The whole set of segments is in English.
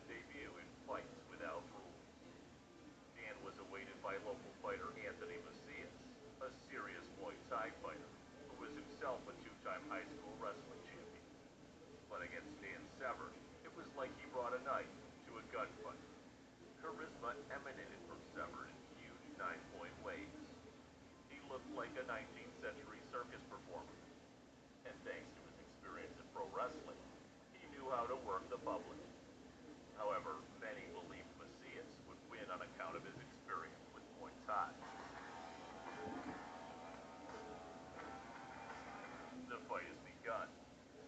debut in Fights Without Rules. Dan was awaited by local fighter Anthony Macias, a serious Muay Thai fighter, who was himself a two-time high school wrestling champion. But against Dan Severn, it was like he brought a knife to a gunfight. Charisma emanated from Severn in huge 9-point waves. He looked like a 19th century circus performer. And thanks to his experience in pro wrestling, he knew how to work the public. However, many believed Macias would win on account of his experience with Muay Thai. The fight has begun.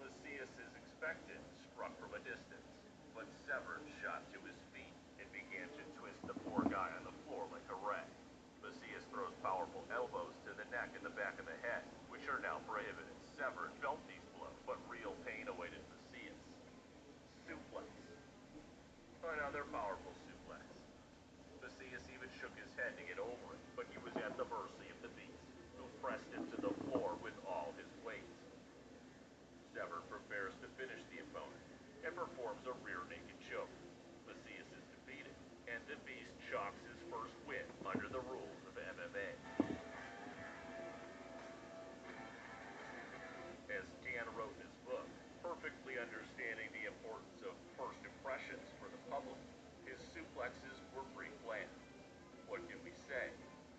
Macias is expected, struck from a distance, but Severn shot to his feet and began to twist the poor guy on the floor like a rag. Macias throws powerful elbows to the neck and the back of the head, which are now prohibited. Severn felt these blows, but real pain awaited Macias. Suplex. Another powerful suplex. Macias even shook his head to get over it, but he was at the mercy of the beast, who pressed him to the floor with all his weight. Severn prepares to finish the opponent and performs a rear naked choke. Macias is defeated, and the beast chalks his first win under the rules of MMA. As Dan wrote in his book, perfectly understanding the importance of first impressions for the public, his suplexes were pre-planned. What can we say?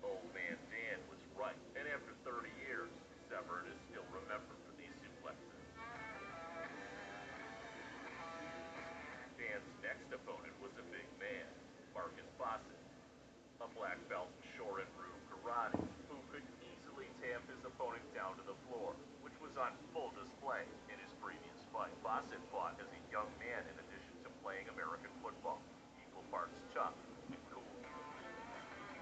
Old man Dan was right, and after 30 years, Severn is still remembered for these suplexes. Dan's next opponent was a big man, Marcus Fawcett, a black belt in Shorin-ryu karate, who could easily tamp his opponent down to the floor, which was on full display in his previous fight. Fawcett fought as a young man in addition to playing American football, equal parts tough and cool.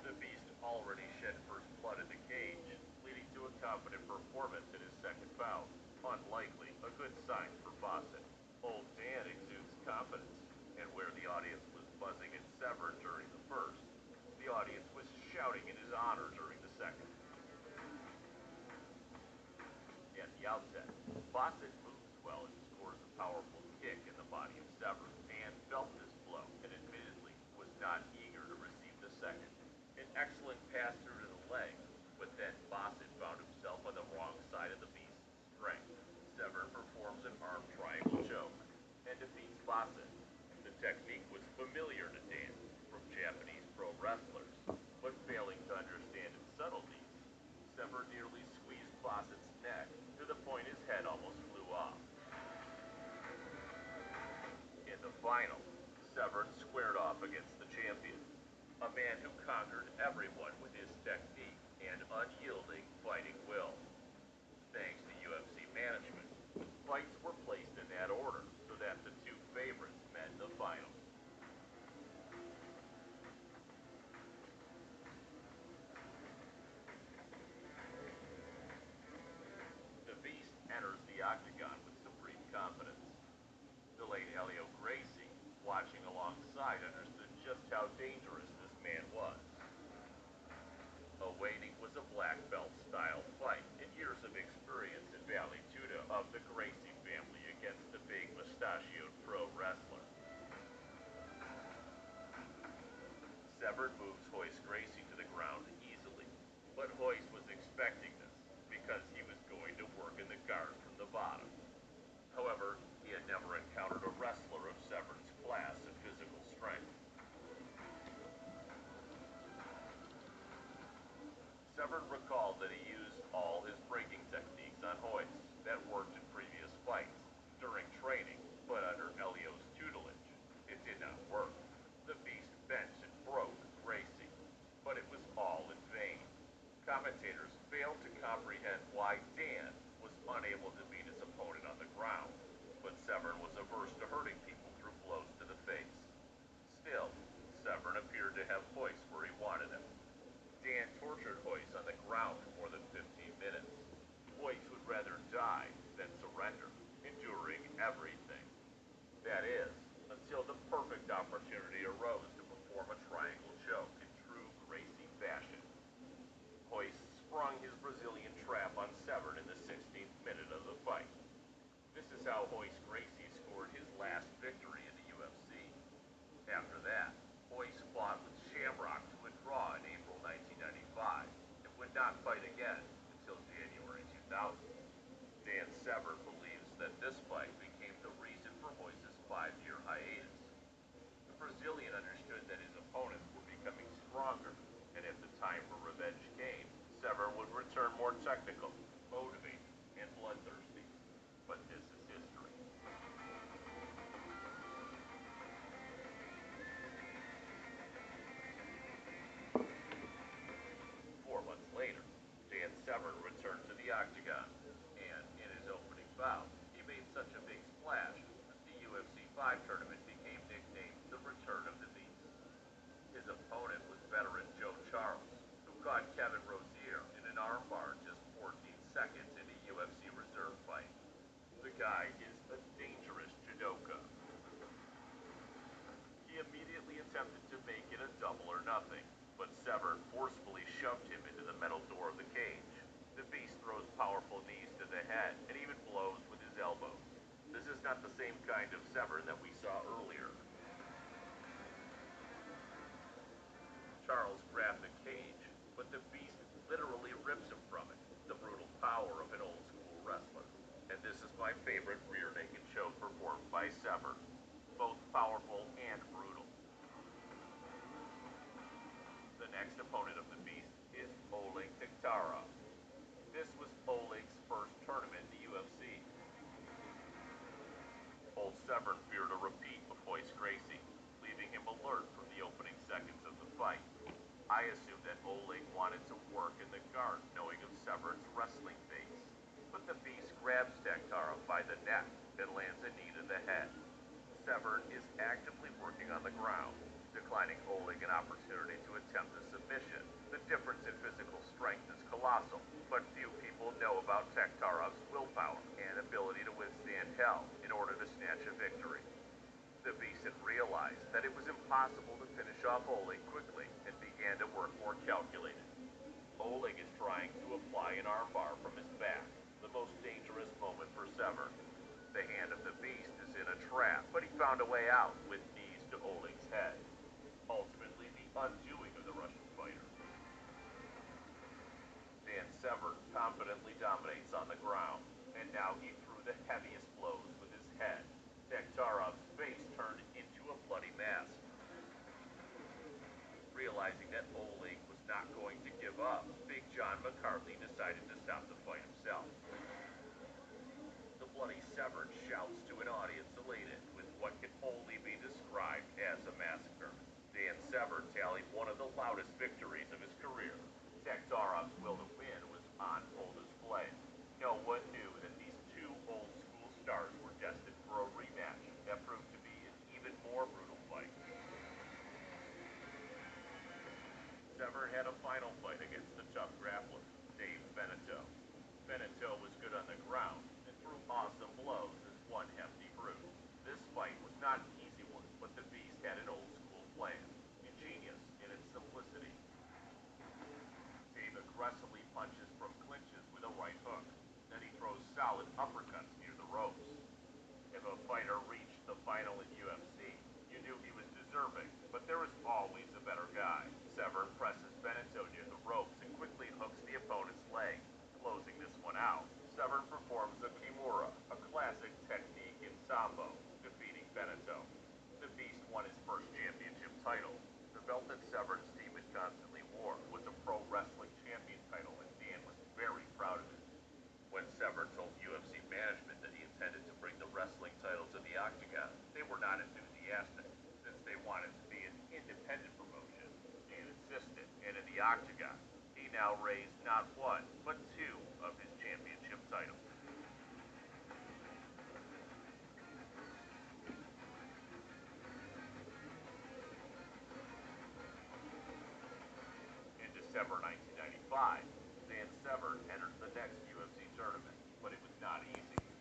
The beast already shed first blood in the cage, leading to a confident performance in his second bout. Unlikely a good sign for Fawcett. Old Dan exudes confidence, and where the audience was buzzing at Severn during the first, the audience was shouting in his honor during the second. At the outset, Fawcett moves well and scores a powerful kick in the body of Severn. Dan felt this blow and admittedly was not eager to receive the second. An excellent pass through to the leg, but then Fawcett found himself on the wrong side of the beast's strength. Severn performs an arm triangle choke and defeats Fawcett. The technique was familiar to Dan from Japanese pro wrestlers, but failing to understand its subtleties, Severn nearly squeezed Fawcett's neck to the point his head almost flew off. In the final, Severn squared off against the champion, a man who conquered everyone with his technique and unyielding fighting will. Thanks to UFC management, fights were placed in that order so that the two favorites met in the final. The beast enters the octagon with supreme confidence. The late Helio Gracie, watching alongside, understood just how dangerous this man was. Awaiting was a black belt style fight and years of experience in Vale Tudo of the Gracie family against the big mustachioed pro wrestler. Severn moves Royce Gracie to the ground easily, but Royce was expecting this because he was going to work in the guard from the bottom. However, he had never encountered a wrestler of Severn's class and physical strength. Severn recalled that he used all his breaking techniques on Royce that worked in previous fights during training, but under Helio's tutelage, it did not work. The beast bent and broke Gracie, but it was all in vain. Commentators failed to comprehend why Dan was unable to beat his opponent on the ground, but Severn was averse to hurting people through blows to the face. Still, Severn appeared to have Royce where he wanted him. Dan tortured Royce on the ground for more than 15 minutes. Royce would rather die than surrender, enduring everything. That is, until the perfect opportunity arose to perform a triangle choke in true Gracie fashion. Royce sprung his Brazilian trap on Severn in the 16th minute of the fight. Severn would return more technical, motivated, and bloodthirsty. But this is history. 4 months later, Dan Severn returned to the octagon, and in his opening bout, he made such a big splash that the UFC 5 tournament became nicknamed the Return of the Beast. His opponent was veteran Joe Charles, who caught Kevin Rozier in an armbar just 14 seconds into UFC reserve fight. The guy is a dangerous judoka. He immediately attempted to make it a double or nothing, but Severn forcefully shoved him into the metal door of the cage. The Beast throws powerful knees to the head and even blows with his elbows. This is not the same kind of Severn that we saw earlier. Charles grabbed the cage, but the Beast literally rips him from it. The brutal power of an old school wrestler. And this is my favorite rear naked choke performed by Severn. Both powerful and brutal. The next opponent of the Beast is Oleg Taktarov. This was Oleg's first tournament in the UFC. Old Severn feared a repeat of Royce Gracie, leaving him alert from the opening seconds of the fight. I assumed that Oleg wanted to work in the guard, knowing of Severn's wrestling face. But the Beast grabs Taktarov by the neck and lands a knee to the head. Severn is actively working on the ground, declining Oleg an opportunity to attempt a submission. The difference in physical strength is colossal, but few people know about Taktarov's willpower and ability to withstand hell in order to snatch a victory. The Beast had realized that it was impossible to finish off Oleg quickly and began to work more calculated. Oleg is trying to apply an armbar from his back, the most dangerous moment for Severn. The hand of the Beast is in a trap, but he found a way out with knees to Oleg's head. Ultimately, the undoing of the Russian fighter. Dan Severn confidently dominates on the ground, and now he threw the heaviest blows with his head. Taktarov's face turned into a bloody mass. Realizing that Oleg was not going to give up, Big John McCarthy decided to stop the fight himself. The bloody Severn shouts to an audience elated with what can only be described as a massacre. Dan Severn tallied one of the loudest victories of his career. Taktarov's will to win was on full display. No one knew that these two old school stars were destined for a rematch that proved to be an even more brutal fight. Severn had a final fight against the tough grappler, Dave Beneteau. Beneteau was good on the ground and threw awesome blows as one hefty brute. This fight was not an easy one, but the Beast had an old school plan, ingenious in its simplicity. Dave aggressively punches from clinches with a right hook. Then he throws solid uppercuts near the ropes. If a fighter reached the final in UFC, you knew he was deserving, but there is always a better guy. Severn presses Beneteau near the ropes and quickly hooks the opponent's leg. Closing this one out, Severn performs a kimura, a classic technique in sambo, defeating Beneteau. The Beast won his first championship title. The belt that Severn's team had constantly wore was a pro wrestling champion title, and Dan was very proud of it. When Severn told UFC management that he intended to bring the wrestling title to the octagon, they were not enthusiastic, since they wanted to be an independent promotion. Dan insisted, and in the octagon, he now raised not one, but two of his championship titles. In December